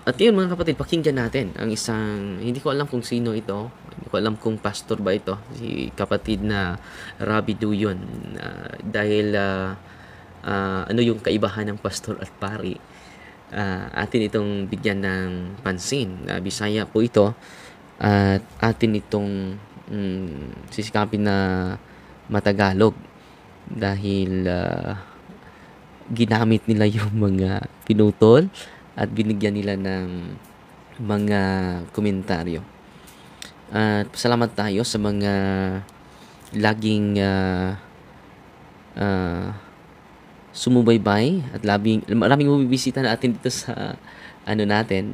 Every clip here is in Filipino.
At yun mga kapatid, pakinggan natin ang isang, hindi ko alam kung sino ito, hindi ko alam kung pastor ba ito, si kapatid na Rabbi Duyon. Dahil ano yung kaibahan ng pastor at pari, atin itong bigyan ng pansin. Bisaya po ito at atin itong sisikapin na matagalog dahil ginamit nila yung mga pinutol at binigyan nila ng mga komentaryo. At salamat tayo sa mga laging sumubaybay at maraming bumibisita natin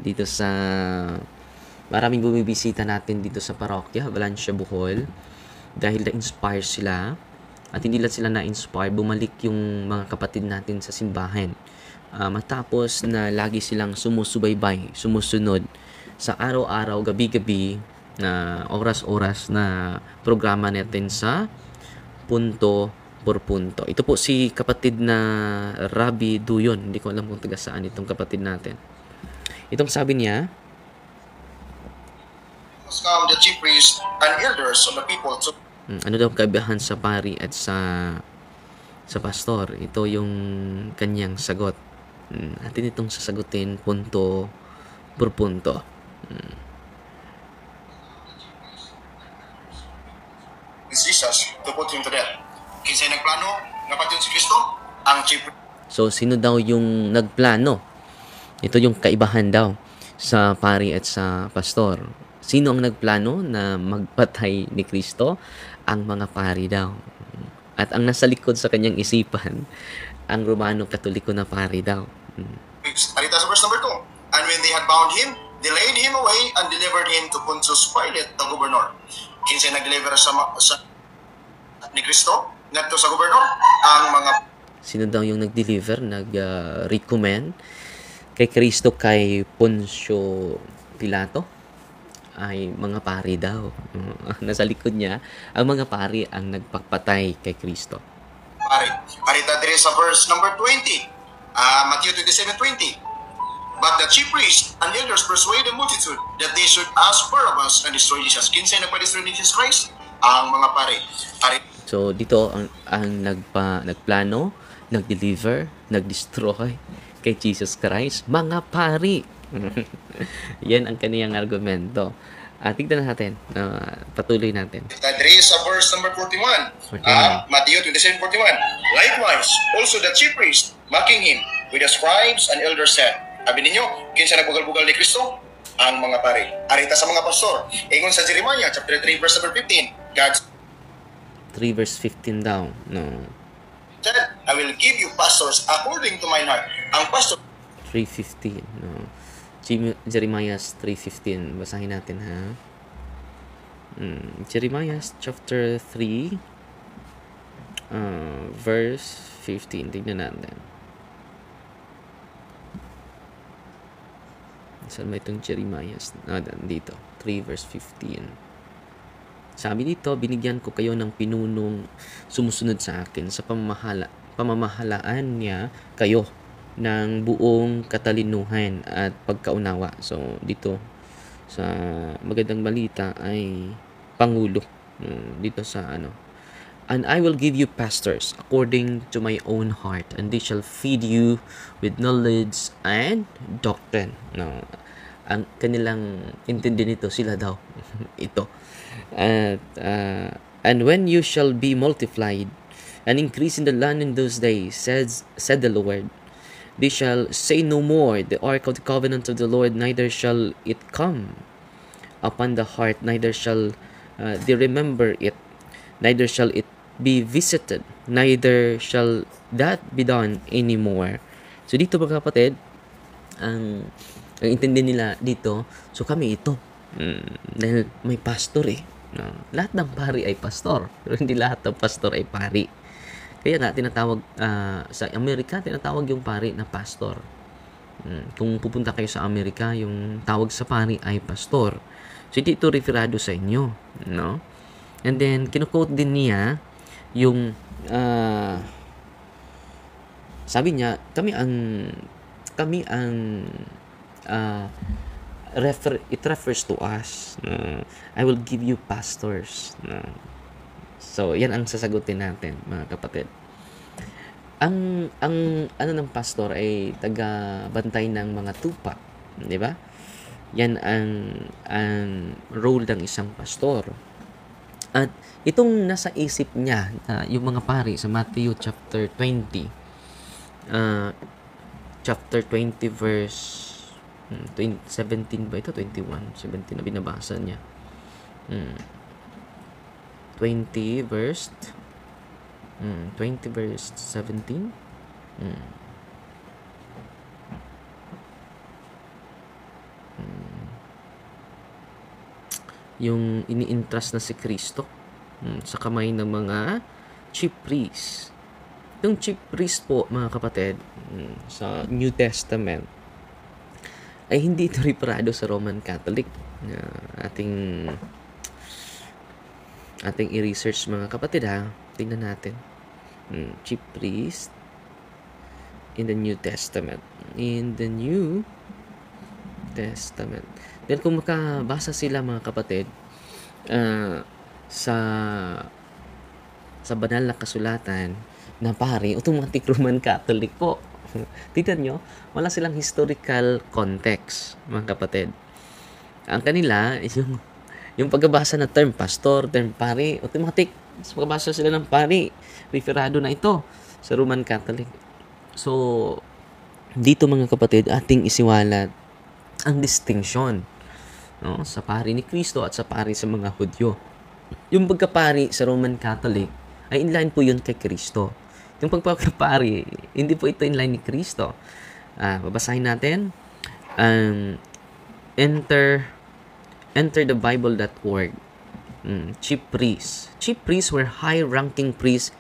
dito sa maraming bumibisita natin dito sa parokya Valencia Bohol dahil na-inspire sila at hindi lang sila na-inspire, bumalik yung mga kapatid natin sa simbahan. Matapos na lagi silang sumusubaybay, sumusunod sa araw-araw, gabi-gabi na oras-oras na programa natin sa punto por punto. Ito po si kapatid na Rabbi Duyon. Hindi ko alam kung taga saan itong kapatid natin. Itong sabi niya, the chief priests and elders of the people to ano daw kaibahan sa pari at sa pastor? Ito yung kanyang sagot. Atin itong sasagutin punto por punto. Jesus to put him to death. Kinsay nagplano nga patyon si Kristo? Ang chief. So sino daw yung nagplano? Ito yung kaibahan daw sa pari at sa pastor. Sino ang nagplano na magpatay ni Kristo? Ang mga pari daw. At ang nasa likod sa kanyang isipan, ang Romano Katoliko na pari daw. Arita sa verse number 2. And when they had bound him, they laid him away and delivered him to Pontius Pilate, the governor. Kinsay nag-deliver sa ni Kristo ngadto sa gobernador? Ang mga Sino daw yung nag-deliver, nag-recommend kay Kristo kay Poncio Pilato? Ay mga pari daw. Nasa likod niya, ang mga pari ang nagpapatay kay Kristo. pari. Arita dire sa verse number 20. Matthew 27:20. But the chief priests and elders persuaded the multitude that they should ask Barabbas and destroy Jesus. Kinsay nagpa-destroy ni Jesus Christ? Ang mga pari. So dito ang nagplano, nag-deliver, nag-destroy kay Jesus Christ, mga pari. Yan ang kaniyang argumento. Tignan natin, patuloy natin. Dire sa verse number 41. Matthew 27:41. Likewise, also the chief priest, mocking him with the scribes and elders said, Abi ninyo, kinsa nagbugal-bugal ni Kristo? Ang mga pari. Arita sa mga pastor. Ingon sa Jeremiah chapter 3 verse number 15. God 3 verse 15 daw. No. said, I will give you pastors according to mine heart. Ang pastor 3:15. No. Jeremiah 3:15. Basahin natin ha. Jeremiah chapter 3 verse 15. Tignan natin. Saan ba itong Jeremiah? Dito. 3 verse 15. Sabi dito, binigyan ko kayo ng pinunong sumusunod sa akin sa pamamahalaan niya kayo ng buong katalinuhan at pagkaunawa. So, dito sa magandang balita ay Pangulo. Dito sa And I will give you pastors according to my own heart, and they shall feed you with knowledge and doctrine. No, ang kanilang intindi nito, sila daw. Ito. And when you shall be multiplied and increase in the land in those days, said the Lord, they shall say no more, the ark of the covenant of the Lord, neither shall it come upon the heart, neither shall they remember it, neither shall it be visited, neither shall that be done anymore. So dito mga kapatid, ang intindi nila dito, so kami ito. Dahil may pastor lahat ng pari ay pastor, pero hindi lahat ng pastor ay pari. Kaya nga tinatawag sa Amerika, tinatawag yung pari na pastor. Kung pupunta kayo sa Amerika, yung tawag sa pari ay pastor. So dito referado sa inyo, no? And then kino-quote din niya yung sabi niya, kami ang it refers to us. I will give you pastors. So, yan ang sasagutin natin, mga kapatid. Ang ano ng pastor ay taga-bantay ng mga tupa, di ba? Yan ang role ng isang pastor. At itong nasa isip niya, yung mga pari sa Matthew chapter 20, chapter 20 verse 17 ba ito? 21, 17 na binabasa niya. 20 verse 17. Yung ini-entrust na si Kristo sa kamay ng mga chief priests. Yung chief priest po, mga kapatid, sa New Testament, ay hindi ito reparado sa Roman Catholic. Ating i-research, mga kapatid, ha. Tingnan natin. Chief priest in the New Testament. In the New Testament. Then kung makabasa sila, mga kapatid, sa banal na kasulatan na pari, automatic Roman Catholic po. Tignan nyo, wala silang historical context, mga kapatid. Ang kanila, yung pagbabasa na term pastor, term pari, automatic, pagbabasa sila ng pari, referado na ito sa Roman Catholic. So, dito, mga kapatid, ating isiwalat ang distinction, no, sa pari ni Kristo at sa pari sa mga Hudyo. Yung pagkapari sa Roman Catholic ay inline po yun kay Kristo. Yung pagpapari, hindi po ito inline ni Kristo. Babasahin natin. Enter thebible.org. Chief priests. Chief priests were high-ranking priests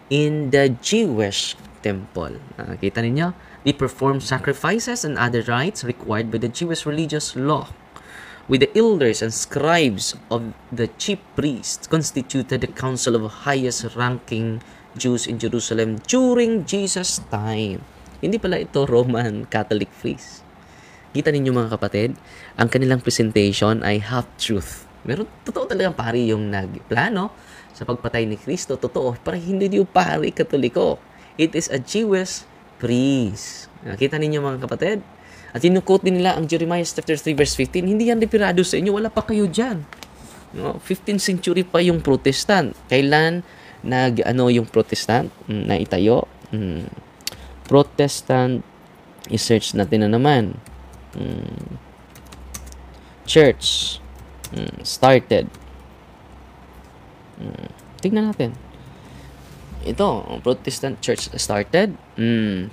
in the Jewish temple. Kita ninyo? They performed sacrifices and other rites required by the Jewish religious law. With the elders and scribes of the chief priests constituted the council of highest-ranking Jews in Jerusalem during Jesus' time. Hindi pala ito Roman Catholic priests. Kita ninyo, mga kapatid, ang kanilang presentation ay half-truth. Meron, totoo talagang pari yung nagplano sa pagpatay ni Kristo. Totoo, pero hindi yung pari Katoliko. It is a Jewish priest. Kita ninyo, mga kapatid? At quote din nila ang Jeremiah chapter 3 verse 15. Hindi yan referado sa inyo. Wala pa kayo dyan. 15th century pa yung Protestant. Kailan yung Protestant na itayo? Protestant, i-search natin na naman. Church started. Tingnan natin. Ito, Protestant Church started.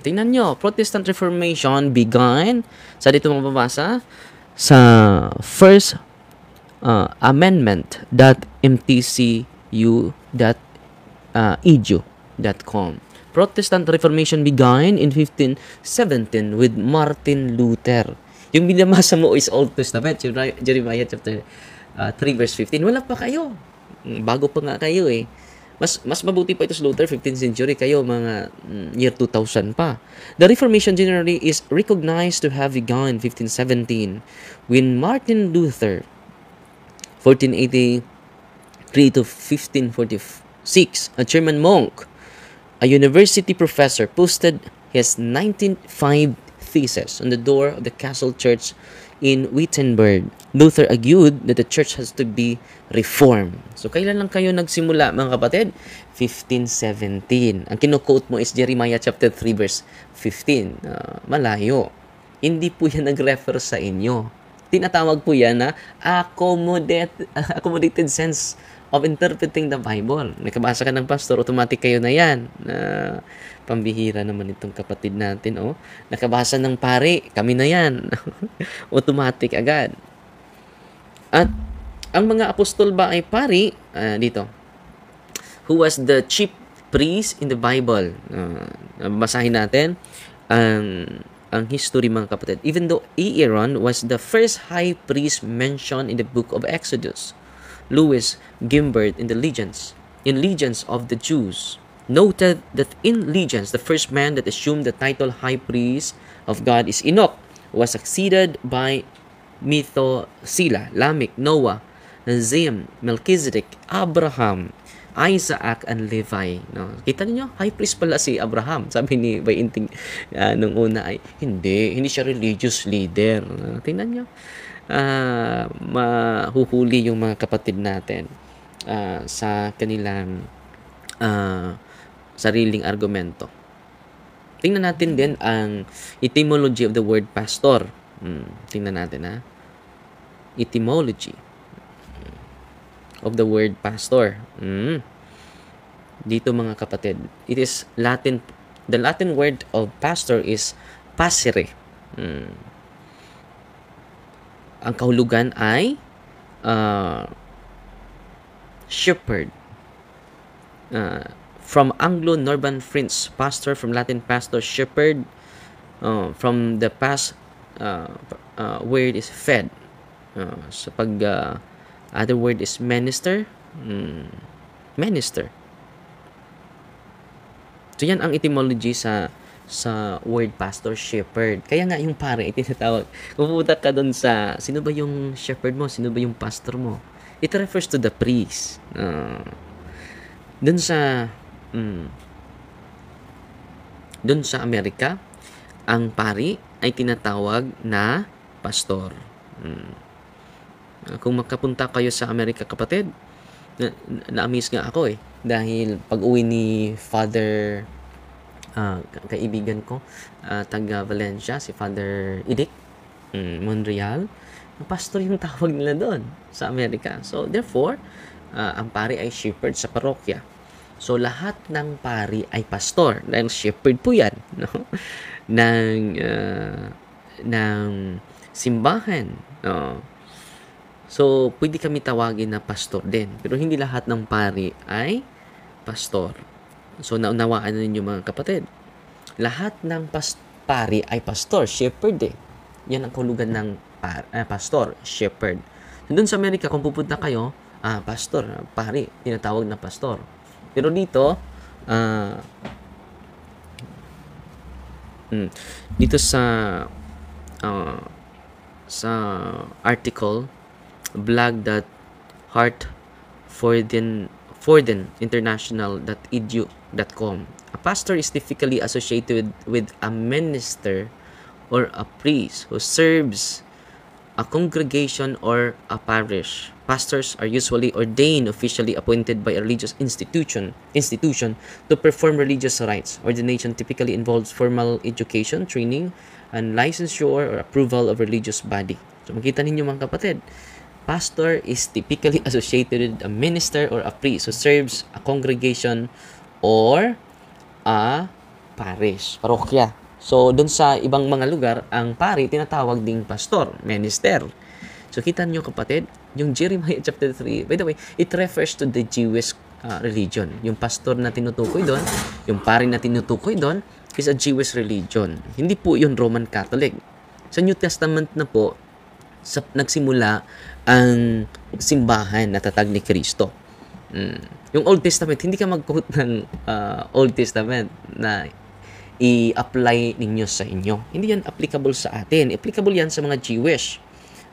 Tingnan nyo, Protestant Reformation began, sa dito mababasa, sa First Amendment.mtcu.edu.com. Protestant Reformation began in 1517 with Martin Luther. Yung binabasa mo is Old Testament, Jeremiah chapter 3 verse 15. Wala pa kayo. Bago pa nga kayo eh. Mas mabuti pa ito sa Luther, 15th century, kayo mga year 2000 pa. The Reformation generally is recognized to have begun in 1517 when Martin Luther, 1483 to 1546, a German monk, a university professor, posted his 1905 thesis on the door of the castle church in Wittenberg. Luther argued that the church has to be reformed. So, kailan lang kayo nagsimula, mga kapatid? 1517. Ang kino-quote mo is Jeremiah chapter 3 verse 15. Malayo. Hindi po yan nag-refer sa inyo. Tinatawag po yan na accommodated sense of interpreting the Bible. Nakabasa ka ng pastor, automatic kayo na yan. Pambihira naman itong kapatid natin. Nakabasa ng pare, kami na yan. Automatic agad. At ang mga apostol ba ay pari? Dito. Who was the chief priest in the Bible? Basahin natin ang history, mga kapatid. Even though Aaron was the first high priest mentioned in the book of Exodus, Louis Gimbert in Legends of the Jews noted that in Legends, the first man that assumed the title high priest of God is Enoch, was succeeded by Methuselah, Lamech, Noah, Nazim, Melchizedek, Abraham, Isaac, and Levi. No? Kita niyo, high priest pala si Abraham. Sabi ni Bayinting nung una ay, hindi siya religious leader. Tingnan niyo, mahuhuli yung mga kapatid natin sa kanilang sariling argumento. Tingnan natin din ang etymology of the word pastor. Tingnan natin etymology of the word pastor. Dito mga kapatid, it is Latin. The Latin word of pastor is passere. Ang kahulugan ay shepherd. From Anglo-Norman French, pastor, from Latin pastor, shepherd. From the past word is fed. So pag other word is minister. Minister. So yan ang etymology sa word pastor, shepherd. Kaya nga yung pare itinatawag. Kung pupunta ka doon sa sino ba yung shepherd mo, sino ba yung pastor mo, it refers to the priest. Doon sa Amerika, ang pari ay tinatawag na pastor. Kung makapunta kayo sa Amerika, kapatid, na-amaze nga ako dahil pag-uwi ni Father kaibigan ko taga Valencia, si Father Idik Monreal, pastor yung tawag nila doon sa Amerika. So therefore, ang pari ay shepherd sa parokya. So lahat ng pari ay pastor dahil shepherd po yan, no? ng simbahan. So pwede kami tawagin na pastor din, pero hindi lahat ng pari ay pastor. So naunawaan na ninyo mga kapatid, lahat ng pari ay pastor, shepherd yan ang kahulugan ng pastor, shepherd. So, doon sa Amerika, kung pupunta kayo, pastor, pari, tinatawag na pastor. Pero dito, dito sa article blog.heartfortheninternational.edu.com, a pastor is typically associated with a minister or a priest who serves a congregation or a parish. Pastors are usually ordained, officially appointed by a religious institution to perform religious rites. Ordination typically involves formal education, training, and licensure or approval of religious body. So makita ninyo mga kapatid, pastor is typically associated with a minister or a priest who serves a congregation or a parish, parokya. So, doon sa ibang mga lugar, ang pari tinatawag ding pastor, minister. So, kita niyo kapatid, yung Jeremiah chapter 3, by the way, it refers to the Jewish religion. Yung pastor na tinutukoy doon, yung pari na tinutukoy doon, is a Jewish religion. Hindi po yun Roman Catholic. Sa New Testament na po, nagsimula ang simbahan na tatag ni Kristo. Yung Old Testament, hindi ka mag-quote ng Old Testament na i-apply ninyo sa inyo. Hindi yan applicable sa atin. Applicable yan sa mga Jewish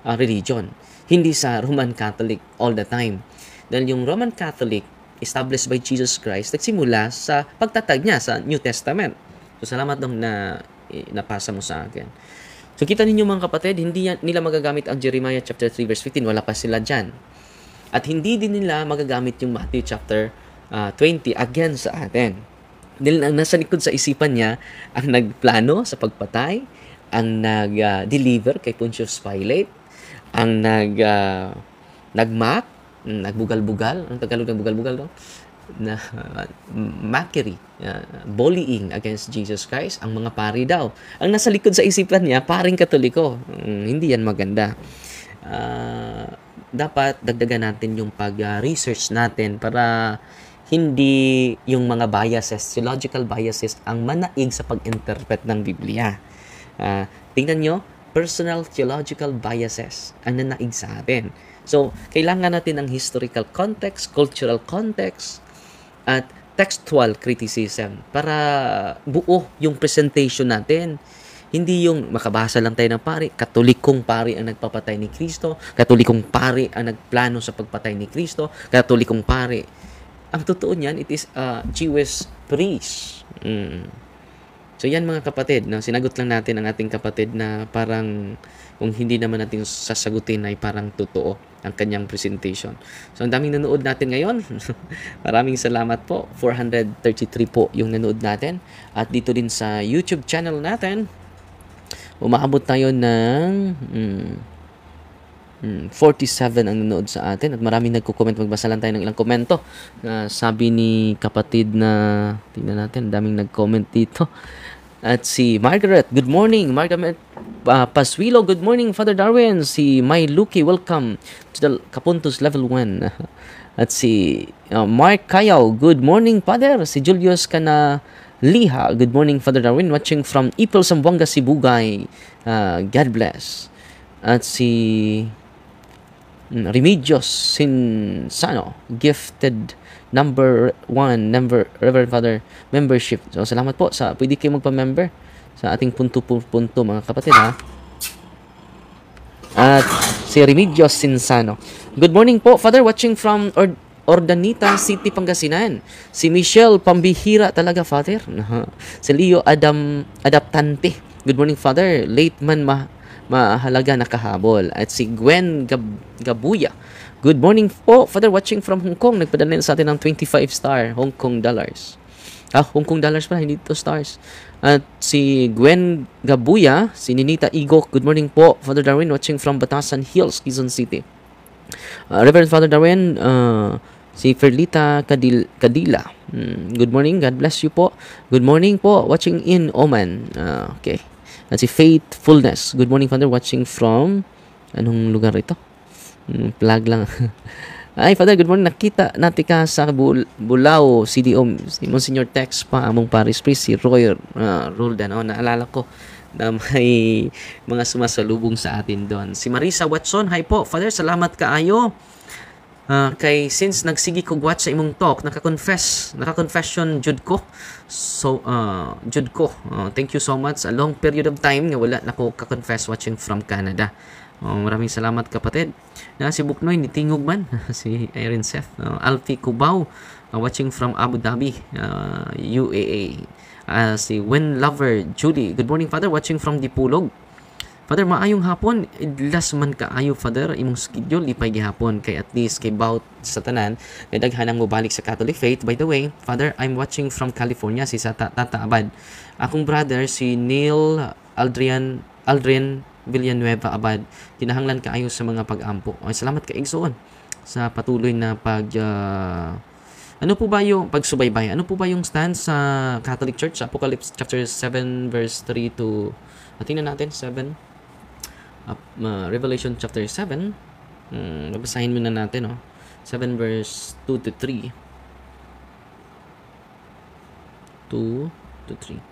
religion. Hindi sa Roman Catholic all the time. Dahil yung Roman Catholic, established by Jesus Christ, nagsimula sa pagtatag niya sa New Testament. So, salamat dong na napasa mo sa akin. So, kita ninyo mga kapatid, hindi nila magagamit ang Jeremiah chapter 3 verse 15. Wala pa sila dyan. At hindi din nila magagamit yung Matthew chapter 20 again sa atin. Dahil ang nasa likod sa isipan niya, ang nagplano sa pagpatay, ang nag-deliver kay Pontius Pilate, ang nagmak, nagbugal-bugal, ang Tagalog ng bugal-bugal no? Na mockery, bullying against Jesus Christ, ang mga pari daw. Ang nasa likod sa isipan niya, paring Katoliko. Hindi yan maganda. Dapat dagdagan natin yung pag-research natin para hindi yung mga biases, theological biases, ang manaig sa pag-interpret ng Biblia. Tingnan nyo, personal theological biases ang nanaig sa atin. So, kailangan natin ng historical context, cultural context, at textual criticism para buo yung presentation natin. Hindi yung makabasa lang tayo ng pari, katolikong pari ang nagpapatay ni Kristo, katolikong pari ang nagplano sa pagpatay ni Kristo, katolikong pari. Ang totoo niyan, it is a Jewish priest. So yan mga kapatid, no? Sinagot lang natin ang ating kapatid na parang kung hindi naman natin sasagutin ay parang totoo ang kanyang presentation. So ang daming nanood natin ngayon. Maraming salamat po. 433 po yung nanood natin. At dito din sa YouTube channel natin, umaabot tayo ng 47 ang nanood sa atin. At maraming nagko-comment. Magbasa lang tayo ng ilang komento. Sabi ni kapatid na, tingnan natin, daming nag-comment dito. At si Margaret, good morning. Margaret Paswilo, good morning, Father Darwin. Si May Luki, welcome to the Kapuntos Level 1. At si Mark Kayaw, good morning, Father. Si Julius Liha, good morning, Father Darwin. Watching from Ipil, Zamboanga, Sibugay. God bless. At si Remedios Sinsano, gifted number 1 Reverend Father membership. So salamat po sa pwede kayo magpa-member sa ating punto mga kapatid, ha. At si Remedios Sinsano, good morning po, Father, watching from Ordanita City, Pangasinan. Si Michelle, pambihira talaga, Father. Si Leo Adaptante, good morning, Father, late man mahalaga nakahabol. At si Gwen Gabuya, good morning po, Father, watching from Hong Kong. Nagpadala sa atin ng 25 star Hong Kong dollars. Hong Kong dollars pa, hindi to stars. At si Gwen Gabuya, si Ninita Igok, good morning po, Father Darwin, watching from Batasan Hills, Quezon City. Reverend Father Darwin, si Ferlita Kadila, good morning, God bless you po. Good morning po, watching in Oman. Okay. At si Faithfulness, good morning, Father, watching from, anong lugar ito? Plug lang. Ay, Father, good morning. Nakita natin ka sa Bulao, CDO, si Monsignor Tex pa, among Paris Priest, si Roy Roldan. Naalala ko na may mga sumasalubong sa atin doon. Si Marisa Watson, hi po, Father, salamat kaayo. Kay since nagsigi ko watch sa imong talk, naka-confession jud ko. So, jud ko. Thank you so much. A long period of time nga wala nako ka-confess watching from Canada. Maraming salamat, kapatid. Si Buknoy ni Tingog man, si Irene Seth. Alfie Cubao, watching from Abu Dhabi, UAE. Si Win Lover Julie, good morning, Father, watching from Dipulog. Father, maayong hapon, idlas man kaayo, Father, imong schedule ipay gihapon kay at least kay bout sa tanan kay daghanang mo balik sa Catholic faith. By the way, Father, I'm watching from California, si Tata Abad. Akong brother si Neil Aldrin Villanueva Abad, kinahanglan kaayo sa mga pag-ampo. Salamat ka Igsoon sa patuloy na ano po ba yung pagsubaybay? Ano po ba yung stand sa Catholic Church? Apocalypse chapter 7 verse 3 to tingnan natin 7. Revelation chapter 7. Babasahin muna natin, 7 verse 2 to 3. 2 to 3.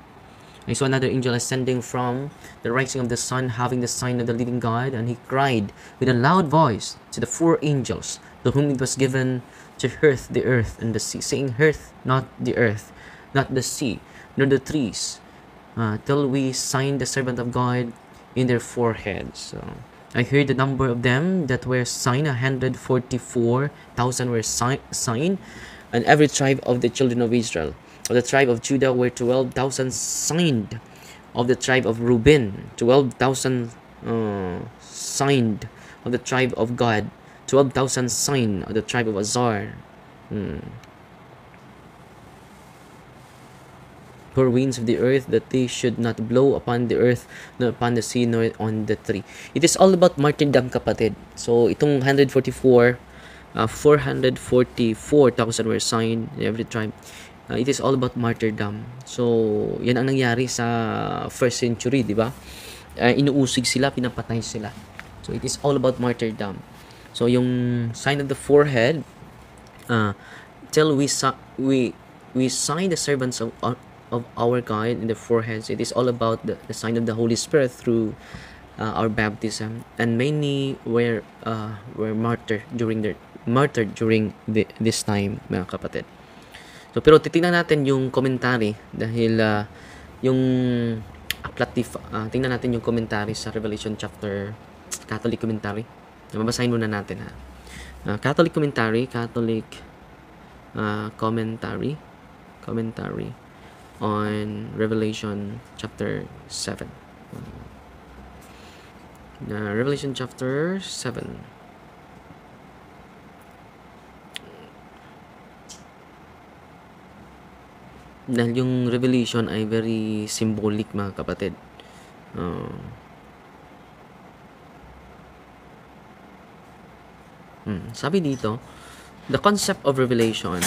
I saw another angel ascending from the rising of the sun, having the sign of the living God, and he cried with a loud voice to the 4 angels, to whom it was given to earth, the earth, and the sea, saying, earth, not the earth, not the sea, nor the trees, till we sign the servant of God in their foreheads. So, I heard the number of them that were signed, 144,000 were signed, and every tribe of the children of Israel. Of the tribe of Judah were 12,000 signed. Of the tribe of Reuben, 12,000 signed. Of the tribe of Gad, 12,000 signed. Of the tribe of Azar. For winds of the earth, that they should not blow upon the earth, nor upon the sea, nor on the tree. It is all about martyrdom, kapatid. So, itong 444,000 were signed in every tribe. It is all about martyrdom. So, yan ang nangyari sa first century, di ba? Inuusig sila, pinapatay sila. So, it is all about martyrdom. So, yung sign of the forehead, till we sign the servants of our God in the foreheads. It is all about the sign of the Holy Spirit through our baptism. And many were martyred during this time, mga kapatid. So, pero titingnan natin yung commentary dahil yung tingnan natin yung commentary sa Revelation chapter, Catholic commentary. Mabasahin muna natin ha. Catholic commentary on Revelation chapter 7. Revelation chapter 7. Dahil yung Revelation ay very symbolic, mga kapatid. Sabi dito, the concept of revelation,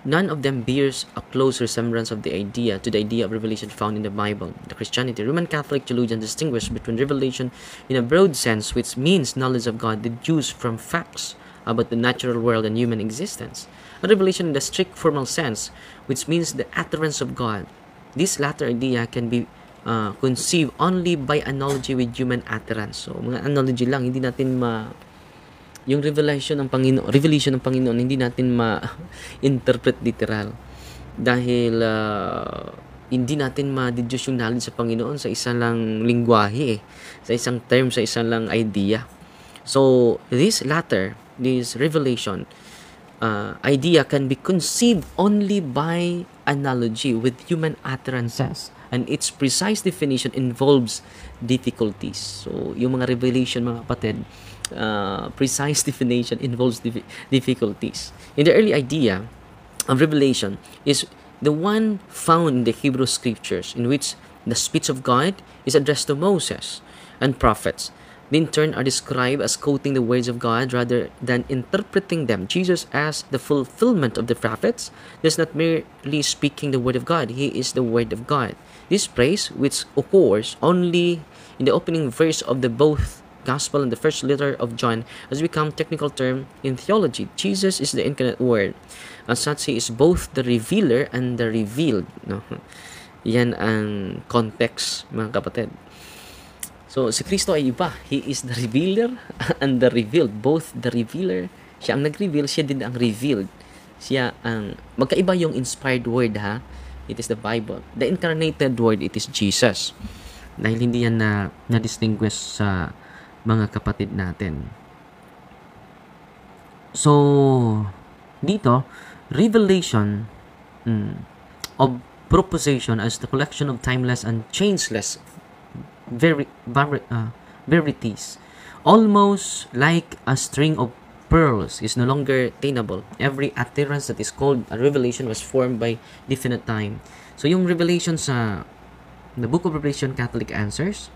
none of them bears a close resemblance to the idea of revelation found in the Bible. The Christianity, Roman Catholic theologians distinguish between revelation in a broad sense, which means knowledge of God deduced from facts about the natural world and human existence, and revelation in the strict formal sense, which means the utterance of God. This latter idea can be conceived only by analogy with human utterance. So, mga analogy lang, hindi natin yung revelation ng Panginoon, hindi natin ma-interpret literal. Dahil hindi natin ma-deduce yung knowledge sa Panginoon sa isang lang lingwahe, sa isang term, sa isang lang idea. So, this revelation idea can be conceived only by analogy with human utterances, and its precise definition involves difficulties. So, yung mga revelation, mga kapatid, precise definition involves difficulties. In the early idea of revelation is the one found in the Hebrew scriptures, in which the speech of God is addressed to Moses and prophets. They in turn are described as quoting the words of God rather than interpreting them. Jesus, as the fulfillment of the prophets, is not merely speaking the word of God. He is the word of God. This phrase, which occurs only in the opening verse of the both Gospel and the first letter of John, has become technical term in theology. Jesus is the incarnate Word. As such, He is both the revealer and the revealed. No? Yan ang context, mga kapatid. So, si Kristo ay iba. He is the revealer and the revealed. Both the revealer, siya ang nag-reveal, siya din ang revealed. Siya ang, magkaiba yung inspired word, ha? It is the Bible. The incarnated word, it is Jesus. Dahil hindi yan na-distinguish sa mga kapatid natin. So, dito, revelation of proposition as the collection of timeless and changeless verities, almost like a string of pearls, is no longer attainable. Every utterance that is called a revelation was formed by definite time. So, yung revelation sa the Book of Revelation, Catholic Answers,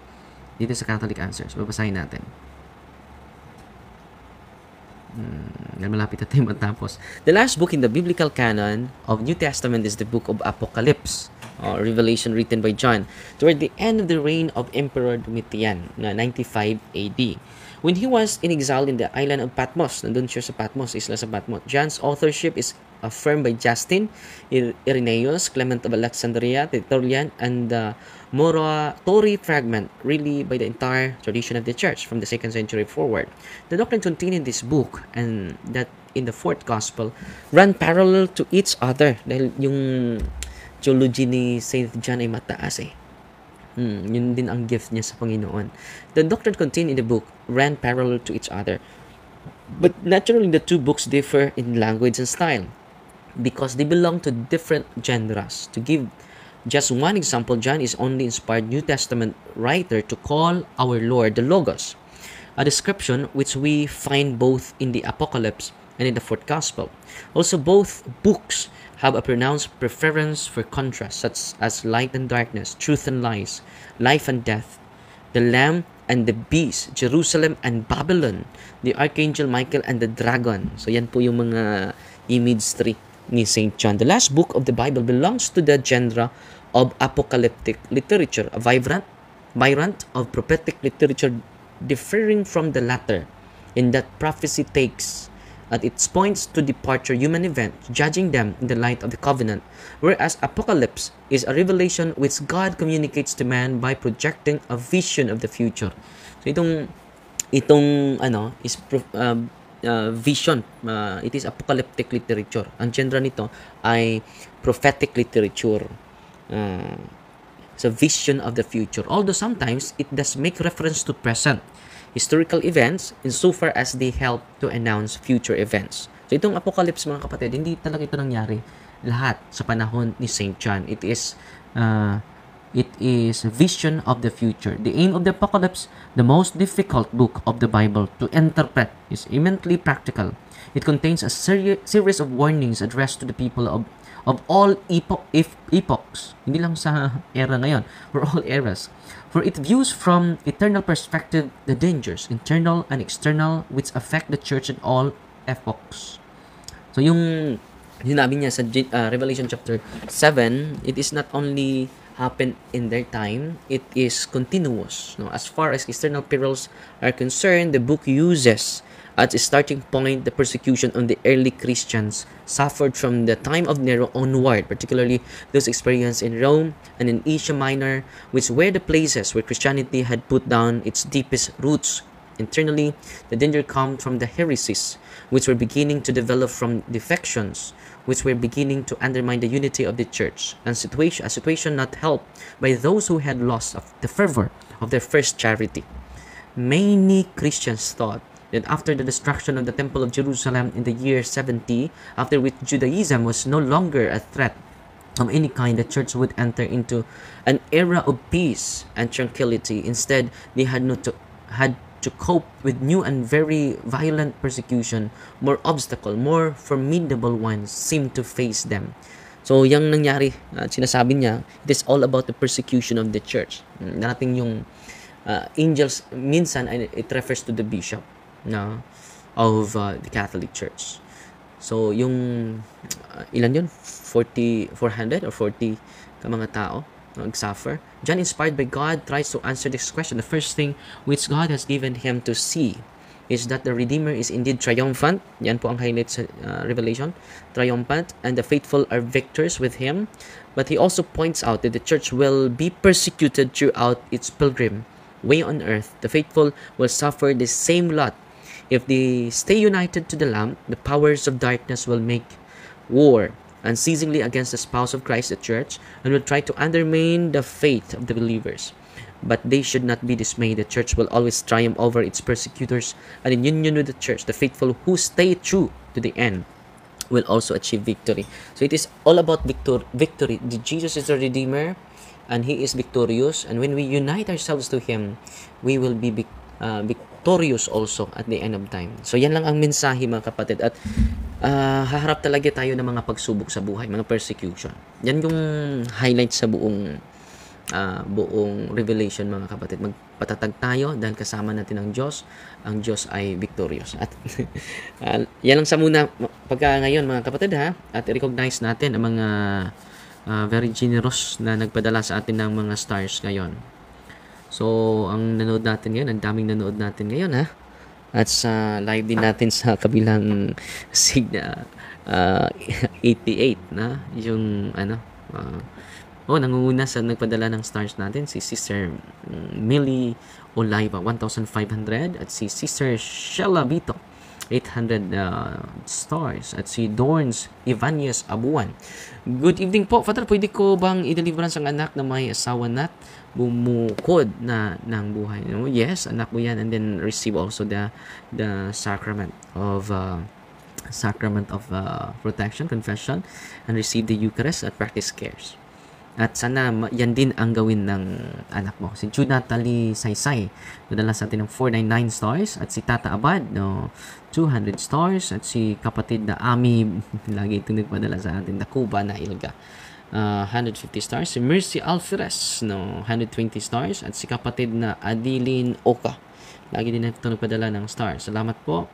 dito sa Catholic Answers, babasahin natin. Malapit na tayo matapos. The last book in the biblical canon of New Testament is the book of Apocalypse, or Revelation, written by John toward the end of the reign of Emperor Domitian, 95 AD. When he was in exile in the island of Patmos, nandun siya sa Patmos, isla sa Patmos. John's authorship is affirmed by Justin, Irenaeus, Clement of Alexandria, Tertullian, and the Moratory fragment, really by the entire tradition of the church from the 2nd century forward. The doctrine contained in this book and that in the fourth gospel run parallel to each other, dahil yung theology ni Saint John ay mataas eh. Yun din ang gift niya sa Panginoon. The doctrine contained in the book ran parallel to each other, but naturally the two books differ in language and style because they belong to different genres. To give just one example, John is only inspired New Testament writer to call our Lord the Logos, a description which we find both in the Apocalypse and in the fourth gospel. Also, both books have a pronounced preference for contrast, such as light and darkness, truth and lies, life and death, the Lamb and the Beast, Jerusalem and Babylon, the Archangel Michael and the Dragon. So yan po yung mga imagery ni St. John. The last book of the Bible belongs to the genre of apocalyptic literature, a variant of prophetic literature differing from the latter, in that prophecy takes at its points to departure human events, judging them in the light of the covenant, whereas Apocalypse is a revelation which God communicates to man by projecting a vision of the future. So itong is vision. It is apocalyptic literature. Ang genre nito ay prophetic literature. Uh, it's a vision of the future. Although sometimes it does make reference to present historical events insofar as they help to announce future events. So itong apocalypse mga kapatid, hindi talaga ito nangyari lahat sa panahon ni St. John. It is a vision of the future. The aim of the apocalypse, the most difficult book of the Bible to interpret, is immensely practical. It contains a series of warnings addressed to the people of all epochs, hindi lang sa era ngayon, for all eras. For it views from eternal perspective the dangers, internal and external, which affect the church in all epochs. So yung sinabi niya sa Revelation chapter 7, it is not only happen in their time, it is continuous. No? As far as external perils are concerned, the book uses as a starting point the persecution on the early Christians suffered from the time of Nero onward, particularly those experienced in Rome and in Asia Minor, which were the places where Christianity had put down its deepest roots. Internally, the danger came from the heresies, which were beginning to develop from defections, which were beginning to undermine the unity of the church, and a situation not helped by those who had lost the fervor of their first charity. Many Christians thought that after the destruction of the Temple of Jerusalem in the year 70, after which Judaism was no longer a threat of any kind, the church would enter into an era of peace and tranquility. Instead, they had to cope with new and very violent persecution. More more formidable ones seemed to face them. So, yung nangyari, sinasabi niya, it is all about the persecution of the church. Natin yung angels, minsan, it refers to the bishop of the Catholic Church. So, yung, ilan yun? 400 or 40 ka mga tao nag-suffer. John, inspired by God, tries to answer this question. The first thing which God has given him to see is that the Redeemer is indeed triumphant. Yan po ang highlight sa Revelation. Triumphant, and the faithful are victors with him. But he also points out that the church will be persecuted throughout its pilgrim way on earth. The faithful will suffer the same lot. If they stay united to the Lamb, the powers of darkness will make war unceasingly against the spouse of Christ, the church, and will try to undermine the faith of the believers. But they should not be dismayed. The church will always triumph over its persecutors, and in union with the church, the faithful who stay true to the end will also achieve victory. So it is all about victory. Jesus is the Redeemer, and He is victorious. And when we unite ourselves to Him, we will be victorious also at the end of time. So yan lang ang mensahe mga kapatid. At haharap talaga tayo ng mga pagsubok sa buhay, mga persecution. Yan yung highlight sa buong Revelation mga kapatid. Magpatatag tayo dahil kasama natin ang Diyos. Ang Diyos ay victorious. At yan lang sa muna pagka ngayon mga kapatid ha. At i-recognize natin ang mga very generous na nagpadala sa atin ng mga stars ngayon. So, ang nanood natin ngayon, ang daming nanood natin ngayon ha. At sa live din natin sa kabilang Signa 88 na yung nangunguna sa nagpadala ng stars natin si Sister Millie Oliva 1,500 at si Sister Sheila Vito 800 stars at si Dorns Ivanias Abuan. Good evening po, Father. Pwede ko bang i-deliverance ang anak na may asawa na bumukod na ng buhay? Yes, anak mo yan, and then receive also the sacrament of protection, confession, and receive the Eucharist at practice cares. At sana yan din ang gawin ng anak mo. Si Jude Natalie Saysay, nadala sa atin ng 499 stars. At si Tata Abad, 200 stars. At si kapatid na Ami, lagi itong nagpadala sa atin, na Cuba na Ilga, 150 stars. Si Mercy Alferez, 120 stars. At si kapatid na Adeline Oka, lagi din itong nagpadala ng stars. Salamat po.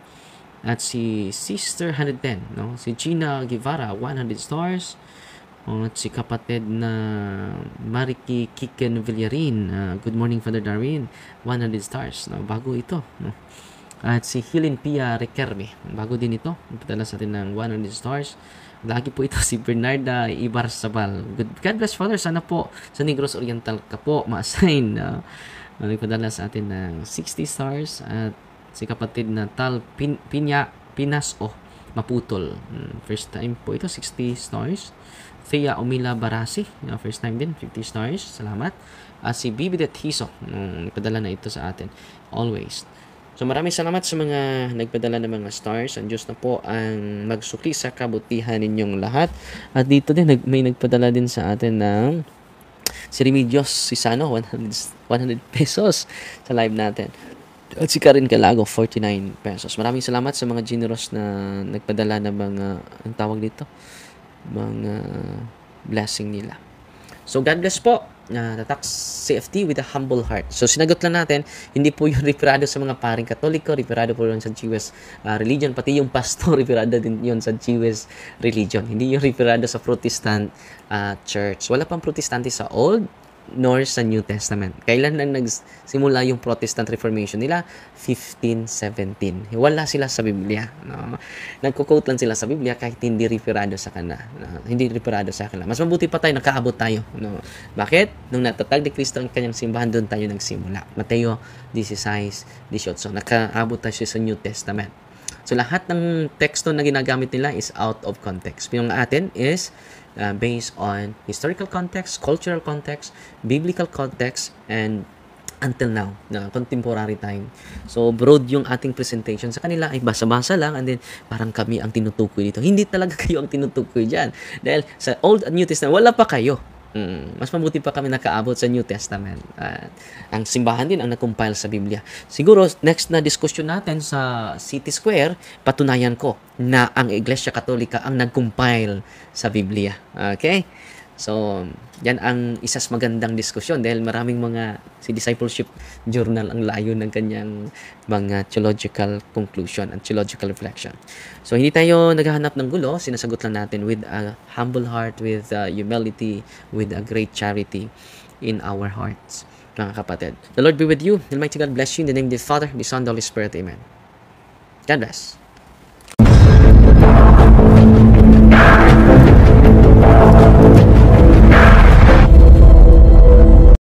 At si Sister 110, si Gina Guevara, 100 stars. At si kapatid na Mariki Kiken Villarin, good morning Father Darwin, 100 stars. Bago ito. At si Helen Pia Rekerme, bago din ito. Ipadala sa atin ng 100 stars. Lagi po ito si Bernarda Ibarzabal. God bless Father. Sana po sa Negros Oriental ka po ma-assign. Ipadala sa atin ng 60 stars. At si kapatid na Tal Pinas Maputol. First time po ito, 60 stars. Thea Umila Barasi, first time din, 50 stars. Salamat. Si Bibi de Tiso, nagpadala na ito sa atin. Always. So maraming salamat sa mga nagpadala ng mga stars. Ang Diyos na po ang magsukli sa kabutihan ninyong lahat. At dito din, may nagpadala din sa atin ng si Remedios Sisano, 100 pesos sa live natin. At si Karen Calago, 49 pesos. Maraming salamat sa mga generous na nagpadala ng mga, ang tawag dito, mga blessing nila. So, God bless po. Tatak CFT with a humble heart. So, sinagot lang natin, hindi po yung referado sa mga paring Katoliko, referado po yun sa Jewish religion, pati yung pastor, referado din yun sa Jewish religion. Hindi yung referado sa Protestant church. Wala pang protestante sa Old nor sa New Testament. Kailan lang nagsimula yung Protestant Reformation nila? 1517. Wala sila sa Biblia. No? Nagko-quote lang sila sa Biblia kahit hindi referado sa kanila. No? Hindi referado sa kanila. Mas mabuti pa tayo, nakaabot tayo. No? Bakit? Nung natatag ni Kristo ang kanyang simbahan, doon tayo nagsimula. Mateo 16:18. Nakaabot tayo sa New Testament. So, lahat ng teksto na ginagamit nila is out of context. Yung atin is based on historical context, cultural context, biblical context, and until now, na contemporary time. So, broad yung ating presentation. Sa kanila ay basa-basa lang and then parang kami ang tinutukoy dito. Hindi talaga kayo ang tinutukoy dyan. Dahil sa Old and New Testament, wala pa kayo. Mas mabuti pa kami nakaabot sa New Testament. Ang simbahan din ang nag-compile sa Biblia. Siguro, next na discussion natin sa City Square, patunayan ko na ang Iglesia Katolika ang nag-compile sa Biblia. Okay? So, yan ang isas magandang diskusyon dahil maraming mga si Discipleship Journal ang layo ng kanyang mga theological conclusion and theological reflection. So, hindi tayo naghahanap ng gulo. Sinasagot lang natin with a humble heart, with humility, with a great charity in our hearts. Mga kapatid. The Lord be with you. The Almighty God bless you. In the name of the Father, the Son, the Holy Spirit. Amen. God bless.